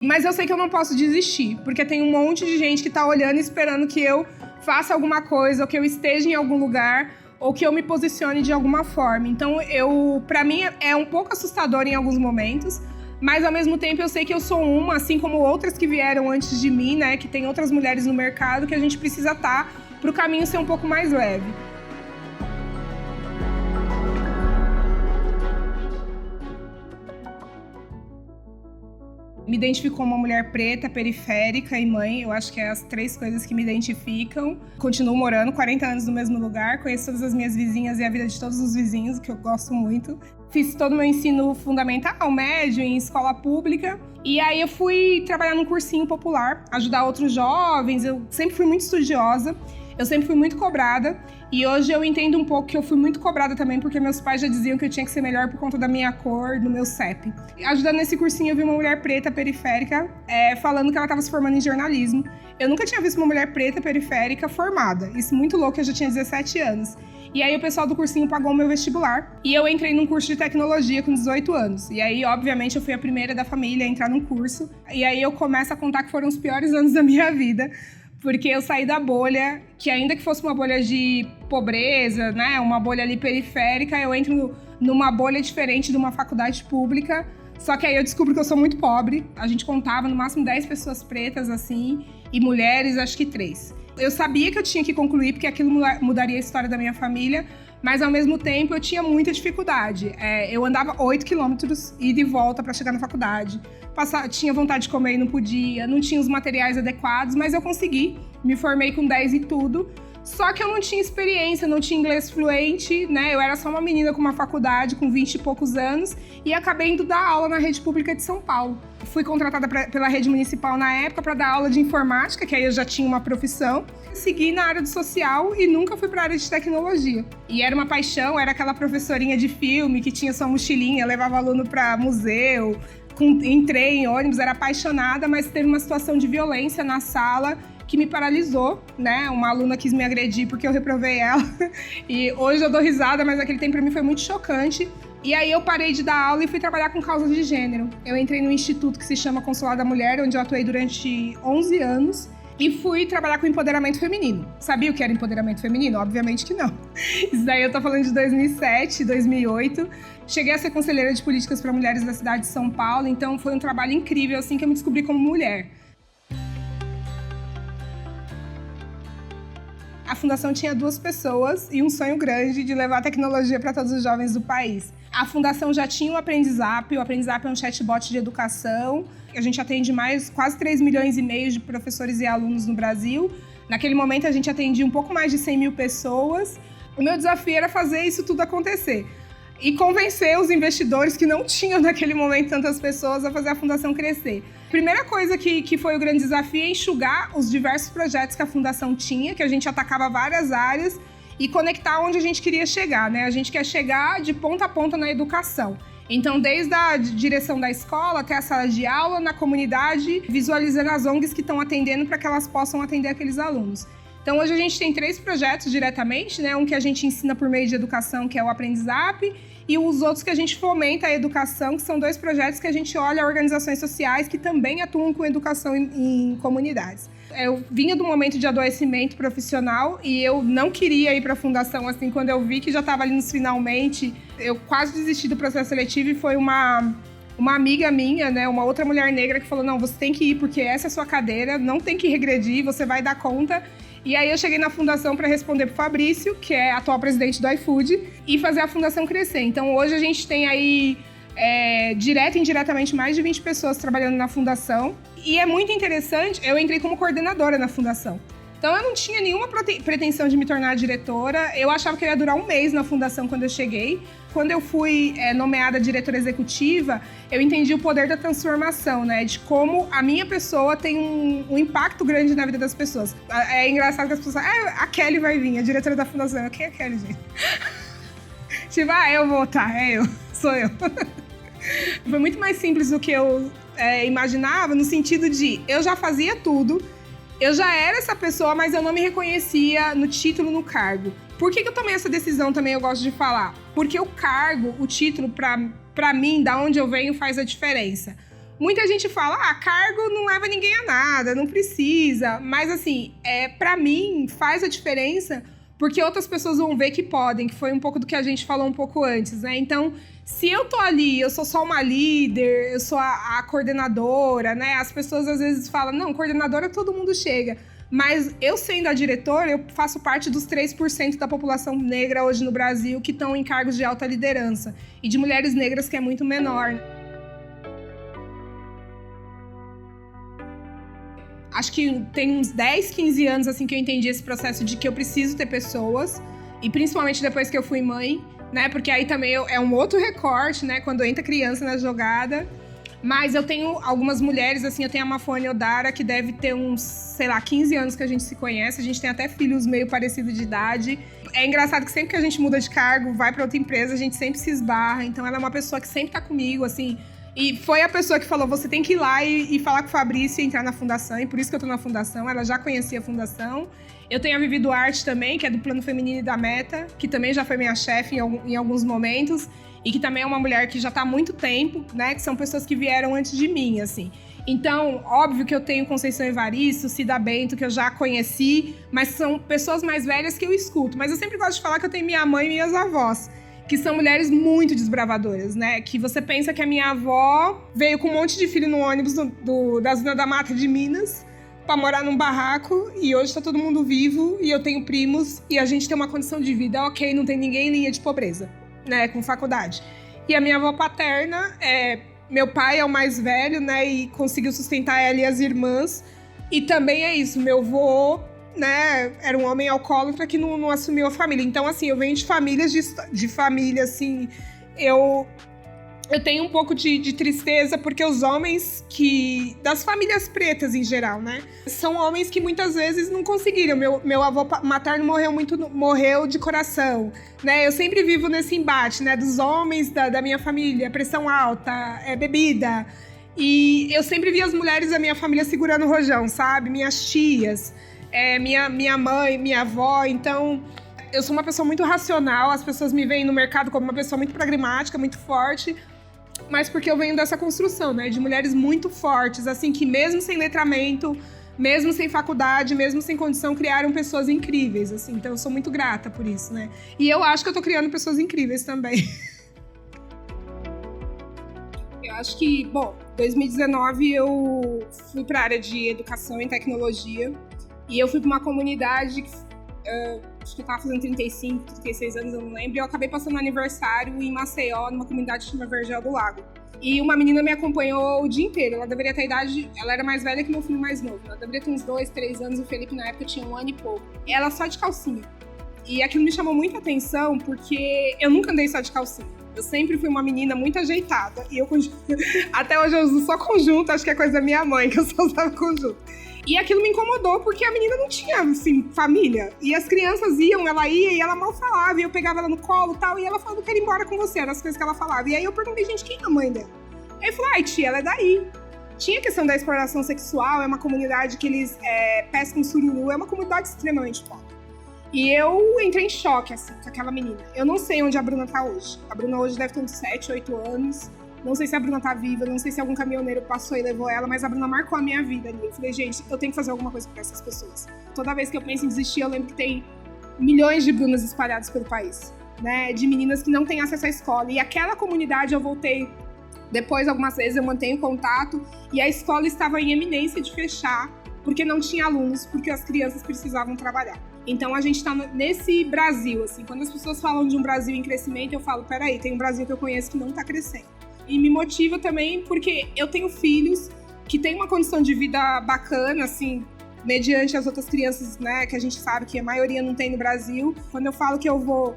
Mas eu sei que eu não posso desistir, porque tem um monte de gente que tá olhando e esperando que eu faça alguma coisa, ou que eu esteja em algum lugar, ou que eu me posicione de alguma forma. Então, pra mim, é um pouco assustador em alguns momentos, mas ao mesmo tempo eu sei que eu sou uma, assim como outras que vieram antes de mim, né? Que tem outras mulheres no mercado, que a gente precisa estar pro caminho ser um pouco mais leve. Me identifico como uma mulher preta, periférica e mãe. Eu acho que é as 3 coisas que me identificam. Continuo morando 40 anos no mesmo lugar, conheço todas as minhas vizinhas e a vida de todos os vizinhos, que eu gosto muito. Fiz todo o meu ensino fundamental, médio, em escola pública. E aí eu fui trabalhar num cursinho popular, ajudar outros jovens. Eu sempre fui muito estudiosa, eu sempre fui muito cobrada. E hoje eu entendo um pouco que eu fui muito cobrada também, porque meus pais já diziam que eu tinha que ser melhor por conta da minha cor, do meu CEP. Ajudando nesse cursinho, eu vi uma mulher preta, periférica, falando que ela estava se formando em jornalismo. Eu nunca tinha visto uma mulher preta, periférica, formada. Isso muito louco, eu já tinha 17 anos. E aí o pessoal do cursinho pagou o meu vestibular. E eu entrei num curso de tecnologia com 18 anos. E aí, obviamente, eu fui a primeira da família a entrar num curso. E aí eu começo a contar que foram os piores anos da minha vida. Porque eu saí da bolha, que ainda que fosse uma bolha de pobreza, né, uma bolha ali periférica, eu entro numa bolha diferente de uma faculdade pública, só que aí eu descubro que eu sou muito pobre. A gente contava no máximo 10 pessoas pretas, assim, e mulheres, acho que 3. Eu sabia que eu tinha que concluir, porque aquilo mudaria a história da minha família, mas ao mesmo tempo eu tinha muita dificuldade. Eu andava 8 quilômetros ida e volta para chegar na faculdade. Tinha vontade de comer e não podia, não tinha os materiais adequados, mas eu consegui. Me formei com 10 e tudo. Só que eu não tinha experiência, não tinha inglês fluente, né? Eu era só uma menina com uma faculdade com 20 e poucos anos e acabei indo dar aula na rede pública de São Paulo. Fui contratada pela rede municipal na época para dar aula de informática, que aí eu já tinha uma profissão. Segui na área do social e nunca fui para a área de tecnologia. E era uma paixão, era aquela professorinha de filme que tinha sua mochilinha, levava aluno para museu. Entrei em ônibus, era apaixonada, mas teve uma situação de violência na sala que me paralisou, né? Uma aluna quis me agredir porque eu reprovei ela. E hoje eu dou risada, mas aquele tempo pra mim foi muito chocante. E aí eu parei de dar aula e fui trabalhar com causas de gênero. Eu entrei num instituto que se chama Consulado da Mulher, onde eu atuei durante 11 anos. E fui trabalhar com empoderamento feminino. Sabia o que era empoderamento feminino? Obviamente que não. Isso daí eu tô falando de 2007, 2008. Cheguei a ser conselheira de políticas para mulheres da cidade de São Paulo, então foi um trabalho incrível, assim, que eu me descobri como mulher. A fundação tinha 2 pessoas e um sonho grande de levar a tecnologia para todos os jovens do país. A fundação já tinha o Aprendizap é um chatbot de educação. A gente atende quase 3,5 milhões de professores e alunos no Brasil. Naquele momento a gente atendia um pouco mais de 100 mil pessoas. O meu desafio era fazer isso tudo acontecer e convencer os investidores que não tinham naquele momento tantas pessoas a fazer a fundação crescer. Primeira coisa que foi o grande desafio é enxugar os diversos projetos que a fundação tinha, que a gente atacava várias áreas, e conectar onde a gente queria chegar, né? A gente quer chegar de ponta a ponta na educação. Então, desde a direção da escola até a sala de aula, na comunidade, visualizando as ONGs que estão atendendo para que elas possam atender aqueles alunos. Então, hoje a gente tem 3 projetos diretamente, né? Um que a gente ensina por meio de educação, que é o Aprendizap, e os outros que a gente fomenta a educação, que são 2 projetos que a gente olha organizações sociais que também atuam com educação em comunidades. Eu vinha de um momento de adoecimento profissional e eu não queria ir para a fundação, assim, quando eu vi que já estava ali nos finalmente, eu quase desisti do processo seletivo e foi uma amiga minha, né, uma outra mulher negra que falou, não, você tem que ir porque essa é a sua cadeira, não tem que regredir, você vai dar conta. E aí eu cheguei na fundação para responder pro Fabrício, que é atual presidente do iFood, e fazer a fundação crescer. Então hoje a gente tem aí, direto e indiretamente, mais de 20 pessoas trabalhando na fundação. E é muito interessante, eu entrei como coordenadora na fundação. Então eu não tinha nenhuma pretensão de me tornar diretora, eu achava que eu ia durar 1 mês na fundação quando eu cheguei. Quando eu fui nomeada diretora executiva, eu entendi o poder da transformação, né? De como a minha pessoa tem um impacto grande na vida das pessoas. É engraçado que as pessoas falam, a Kelly vai vir, a diretora da fundação. Quem é a Kelly, gente? Tipo, eu vou, sou eu. Foi muito mais simples do que eu imaginava, no sentido de eu já fazia tudo, eu já era essa pessoa, mas eu não me reconhecia no título, no cargo. Por que eu tomei essa decisão também, eu gosto de falar? Porque o cargo, o título, pra mim, da onde eu venho, faz a diferença. Muita gente fala, cargo não leva ninguém a nada, não precisa. Mas, assim, pra mim, faz a diferença porque outras pessoas vão ver que podem, que foi um pouco do que a gente falou um pouco antes, né? Então, se eu tô ali, eu sou só uma líder, eu sou a coordenadora, né? As pessoas às vezes falam, não, coordenadora todo mundo chega. Mas eu sendo a diretora, eu faço parte dos 3% da população negra hoje no Brasil que estão em cargos de alta liderança. E de mulheres negras, que é muito menor. Acho que tem uns 10, 15 anos assim, que eu entendi esse processo de que eu preciso ter pessoas. E principalmente depois que eu fui mãe, né? Porque aí também é um outro recorte, né? Quando entra criança na jogada. Mas eu tenho algumas mulheres, assim, eu tenho a Mafone Odara, que deve ter uns, sei lá, 15 anos que a gente se conhece. A gente tem até filhos meio parecidos de idade. É engraçado que sempre que a gente muda de cargo, vai pra outra empresa, a gente sempre se esbarra. Então ela é uma pessoa que sempre tá comigo, assim. E foi a pessoa que falou, você tem que ir lá e falar com o Fabrício e entrar na fundação. E por isso que eu tô na fundação, ela já conhecia a fundação. Eu tenho a Vivi Duarte também, que é do Plano Feminino e da Meta, que também já foi minha chefe em alguns momentos. E que também é uma mulher que já está há muito tempo, né? Que são pessoas que vieram antes de mim, assim. Então, óbvio que eu tenho Conceição Evaristo, Cida Bento, que eu já conheci, mas são pessoas mais velhas que eu escuto. Mas eu sempre gosto de falar que eu tenho minha mãe e minhas avós, que são mulheres muito desbravadoras, né? Que você pensa que a minha avó veio com um monte de filho no ônibus da Zona da Mata de Minas para morar num barraco, e hoje tá todo mundo vivo, e eu tenho primos, e a gente tem uma condição de vida, ok, não tem ninguém em linha de pobreza, né, com faculdade. E a minha avó paterna, meu pai é o mais velho, né, e conseguiu sustentar ela e as irmãs. E também é isso, meu avô, né, era um homem alcoólatra que não assumiu a família. Então, assim, eu venho de famílias, de família, assim, eu tenho um pouco de tristeza, porque os homens das famílias pretas em geral, né? São homens que muitas vezes não conseguiram. Meu avô materno morreu de coração, né? Eu sempre vivo nesse embate, né? Dos homens da minha família, pressão alta, bebida. E eu sempre vi as mulheres da minha família segurando o rojão, sabe? Minhas tias, minha mãe, minha avó. Então, eu sou uma pessoa muito racional. As pessoas me veem no mercado como uma pessoa muito pragmática, muito forte. Mas porque eu venho dessa construção, né? De mulheres muito fortes, assim, que mesmo sem letramento, mesmo sem faculdade, mesmo sem condição, criaram pessoas incríveis, assim. Então eu sou muito grata por isso, né? E eu acho que eu tô criando pessoas incríveis também. Eu acho que, bom, 2019 eu fui para a área de educação e tecnologia. E eu fui para uma comunidade que acho que eu tava fazendo 35, 36 anos, eu não lembro. E eu acabei passando aniversário em Maceió, numa comunidade que chama Vergel do Lago. E uma menina me acompanhou o dia inteiro. Ela deveria ter idade... Ela era mais velha que meu filho mais novo. Ela deveria ter uns 2, 3 anos. O Felipe, na época, tinha 1 ano e pouco. Ela só de calcinha. E aquilo me chamou muita atenção, porque eu nunca andei só de calcinha. Eu sempre fui uma menina muito ajeitada. E eu, até hoje, eu uso só conjunto. Acho que é coisa da minha mãe, que eu só usava conjunto. E aquilo me incomodou, porque a menina não tinha, assim, família. E as crianças iam, ela ia e ela mal falava. E eu pegava ela no colo e tal. E ela falava, eu quero ir embora com você. Eram as coisas que ela falava. E aí eu perguntei, gente, quem é a mãe dela? Aí eu falei, tia, ela é daí. Tinha a questão da exploração sexual. É uma comunidade que eles pescam sururu. É uma comunidade extremamente foda. E eu entrei em choque, assim, com aquela menina. Eu não sei onde a Bruna tá hoje. A Bruna hoje deve ter uns 7, 8 anos. Não sei se a Bruna tá viva, não sei se algum caminhoneiro passou e levou ela, mas a Bruna marcou a minha vida ali. Eu falei, gente, eu tenho que fazer alguma coisa pra essas pessoas. Toda vez que eu penso em desistir, eu lembro que tem milhões de Brunas espalhadas pelo país, né? De meninas que não têm acesso à escola. E aquela comunidade eu voltei depois, algumas vezes, eu mantenho contato. E a escola estava em eminência de fechar, porque não tinha alunos, porque as crianças precisavam trabalhar. Então a gente tá nesse Brasil, assim. Quando as pessoas falam de um Brasil em crescimento, eu falo, peraí, tem um Brasil que eu conheço que não tá crescendo. E me motiva também porque eu tenho filhos que têm uma condição de vida bacana, assim, mediante as outras crianças, né, que a gente sabe que a maioria não tem no Brasil. Quando eu falo que eu vou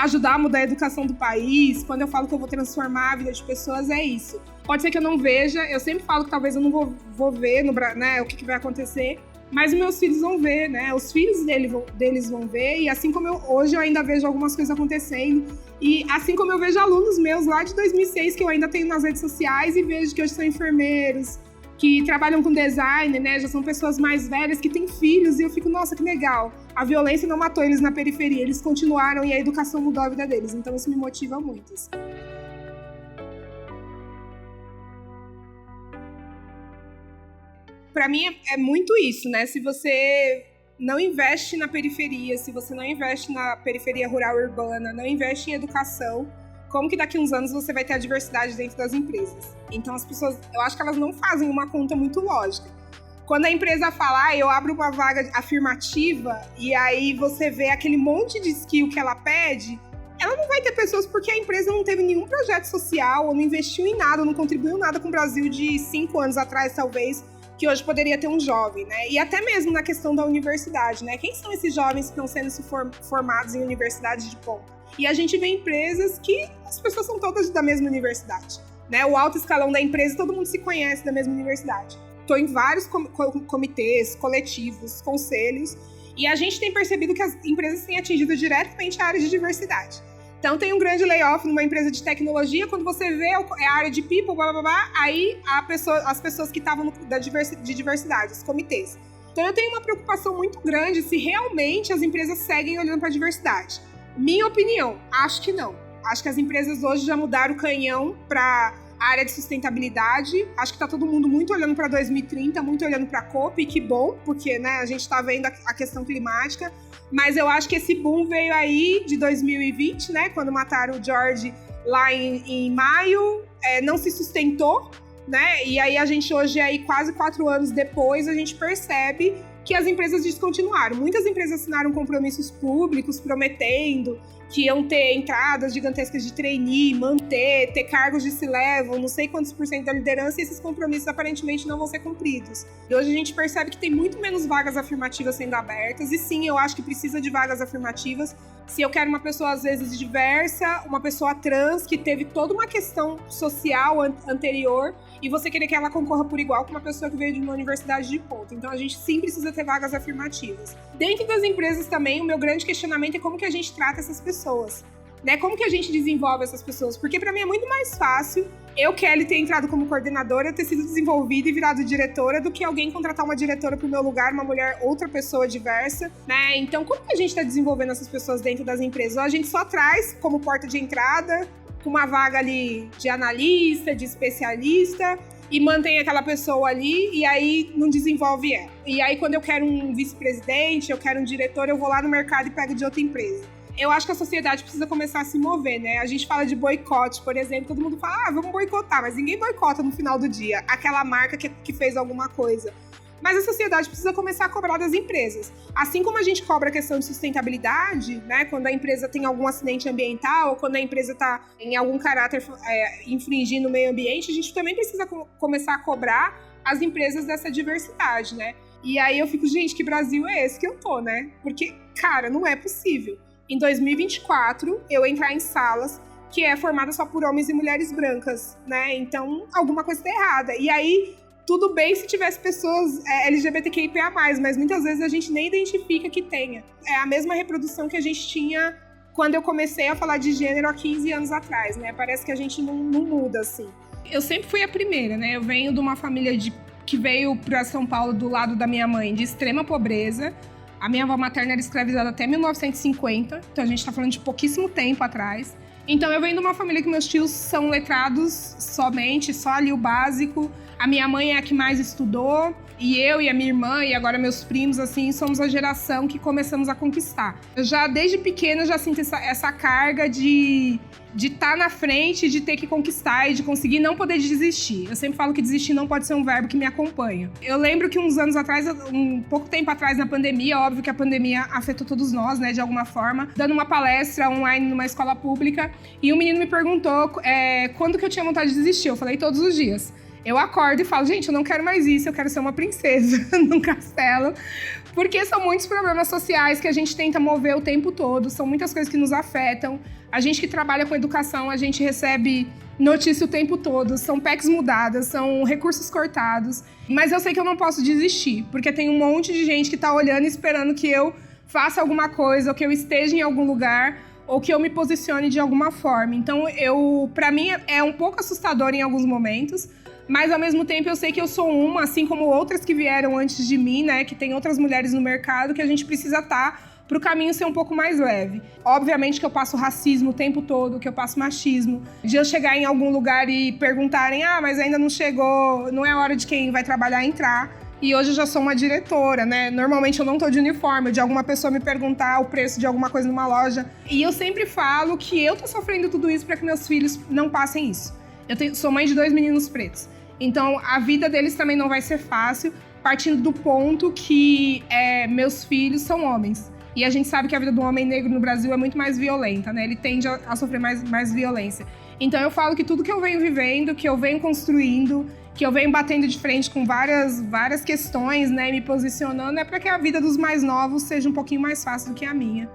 ajudar a mudar a educação do país, quando eu falo que eu vou transformar a vida de pessoas, é isso. Pode ser que eu não veja, eu sempre falo que talvez eu não vou ver né, o que vai acontecer, mas os meus filhos vão ver, né? Os filhos deles vão ver, e assim como hoje eu ainda vejo algumas coisas acontecendo, e assim como eu vejo alunos meus lá de 2006 que eu ainda tenho nas redes sociais e vejo que hoje são enfermeiros, que trabalham com design, né? Já são pessoas mais velhas que têm filhos, e eu fico, nossa, que legal. A violência não matou eles na periferia, eles continuaram e a educação mudou a vida deles, então isso me motiva muito, assim. Para mim é muito isso, né? Se você não investe na periferia, se você não investe na periferia rural e urbana, não investe em educação, como que daqui a uns anos você vai ter a diversidade dentro das empresas? Então as pessoas, eu acho que elas não fazem uma conta muito lógica. Quando a empresa fala, eu abro uma vaga afirmativa e aí você vê aquele monte de skill que ela pede, ela não vai ter pessoas porque a empresa não teve nenhum projeto social, ou não investiu em nada, ou não contribuiu nada com o Brasil de 5 anos atrás, talvez, que hoje poderia ter um jovem, né? E até mesmo na questão da universidade, né? Quem são esses jovens que estão sendo formados em universidades de ponta? E a gente vê empresas que as pessoas são todas da mesma universidade, né? O alto escalão da empresa, todo mundo se conhece da mesma universidade. Estou em vários comitês, coletivos, conselhos, e a gente tem percebido que as empresas têm atingido diretamente a área de diversidade. Então, tem um grande layoff numa empresa de tecnologia, quando você vê a área de people, blá, blá, blá, aí as pessoas que estavam de diversidade, os comitês. Então, eu tenho uma preocupação muito grande se realmente as empresas seguem olhando para a diversidade. Minha opinião, acho que não. Acho que as empresas hoje já mudaram o canhão para a área de sustentabilidade. Acho que está todo mundo muito olhando para 2030, muito olhando para a COP, e que bom, porque né, a gente está vendo a questão climática. Mas eu acho que esse boom veio aí de 2020, né? Quando mataram o George lá em maio, não se sustentou, né? E aí a gente hoje, aí, quase 4 anos depois, a gente percebe que as empresas descontinuaram. Muitas empresas assinaram compromissos públicos prometendo que iam ter entradas gigantescas de trainee, ter cargos de C-level, não sei quantos % da liderança, e esses compromissos aparentemente não vão ser cumpridos. E hoje a gente percebe que tem muito menos vagas afirmativas sendo abertas, e sim, eu acho que precisa de vagas afirmativas. Se eu quero uma pessoa, às vezes, diversa, uma pessoa trans, que teve toda uma questão social anterior, e você querer que ela concorra por igual com uma pessoa que veio de uma universidade de ponta. Então, a gente sim precisa ter vagas afirmativas. Dentro das empresas também, o meu grande questionamento é como que a gente trata essas pessoas, né? Como que a gente desenvolve essas pessoas? Porque para mim é muito mais fácil eu, Kelly, ter entrado como coordenadora, ter sido desenvolvida e virado diretora, do que alguém contratar uma diretora pro meu lugar, uma mulher, outra pessoa diversa, né? Então, como que a gente tá desenvolvendo essas pessoas dentro das empresas? Ou a gente só traz como porta de entrada, com uma vaga ali de analista, de especialista, e mantém aquela pessoa ali, e aí não desenvolve ela. E aí, quando eu quero um vice-presidente, eu quero um diretor, eu vou lá no mercado e pego de outra empresa. Eu acho que a sociedade precisa começar a se mover, né? A gente fala de boicote, por exemplo, todo mundo fala, vamos boicotar, mas ninguém boicota no final do dia aquela marca que fez alguma coisa. Mas a sociedade precisa começar a cobrar das empresas. Assim como a gente cobra a questão de sustentabilidade, né? Quando a empresa tem algum acidente ambiental, ou quando a empresa está em algum caráter infringindo o meio ambiente, a gente também precisa começar a cobrar as empresas dessa diversidade, né? E aí eu fico, gente, que Brasil é esse que eu tô, né? Porque, cara, não é possível. Em 2024, eu entrar em salas que é formada só por homens e mulheres brancas, né? Então, alguma coisa tá errada. E aí, tudo bem se tivesse pessoas LGBTQIA+, mas muitas vezes a gente nem identifica que tenha. É a mesma reprodução que a gente tinha quando eu comecei a falar de gênero há 15 anos atrás, né? Parece que a gente não muda, assim. Eu sempre fui a primeira, né? Eu venho de uma família que veio para São Paulo do lado da minha mãe, de extrema pobreza. A minha avó materna era escravizada até 1950, então a gente tá falando de pouquíssimo tempo atrás. Então eu venho de uma família que meus tios são letrados somente, só ali o básico. A minha mãe é a que mais estudou, e eu e a minha irmã, e agora meus primos, assim, somos a geração que começamos a conquistar. Eu já, desde pequena, já sinto essa carga de estar na frente, de ter que conquistar e de conseguir não poder desistir. Eu sempre falo que desistir não pode ser um verbo que me acompanha. Eu lembro que uns anos atrás, um pouco tempo atrás na pandemia, óbvio que a pandemia afetou todos nós, né, de alguma forma, dando uma palestra online numa escola pública, e um menino me perguntou quando que eu tinha vontade de desistir. Eu falei, todos os dias. Eu acordo e falo, gente, eu não quero mais isso, eu quero ser uma princesa num castelo. Porque são muitos problemas sociais que a gente tenta mover o tempo todo, são muitas coisas que nos afetam. A gente que trabalha com educação, a gente recebe notícia o tempo todo, são PECs mudadas, são recursos cortados. Mas eu sei que eu não posso desistir, porque tem um monte de gente que tá olhando e esperando que eu faça alguma coisa, ou que eu esteja em algum lugar, ou que eu me posicione de alguma forma. Então, pra mim, é um pouco assustador em alguns momentos, mas ao mesmo tempo eu sei que eu sou uma, assim como outras que vieram antes de mim, né? Que tem outras mulheres no mercado, que a gente precisa estar para o caminho ser um pouco mais leve. Obviamente que eu passo racismo o tempo todo, que eu passo machismo. De eu chegar em algum lugar e perguntarem, mas ainda não chegou, não é hora de quem vai trabalhar entrar. E hoje eu já sou uma diretora, né? Normalmente eu não tô de uniforme, de alguma pessoa me perguntar o preço de alguma coisa numa loja. E eu sempre falo que eu tô sofrendo tudo isso para que meus filhos não passem isso. Sou mãe de 2 meninos pretos. Então a vida deles também não vai ser fácil, partindo do ponto que meus filhos são homens. E a gente sabe que a vida do homem negro no Brasil é muito mais violenta, né? Ele tende a sofrer mais violência. Então eu falo que tudo que eu venho vivendo, que eu venho construindo, que eu venho batendo de frente com várias questões, né, me posicionando, é para que a vida dos mais novos seja um pouquinho mais fácil do que a minha.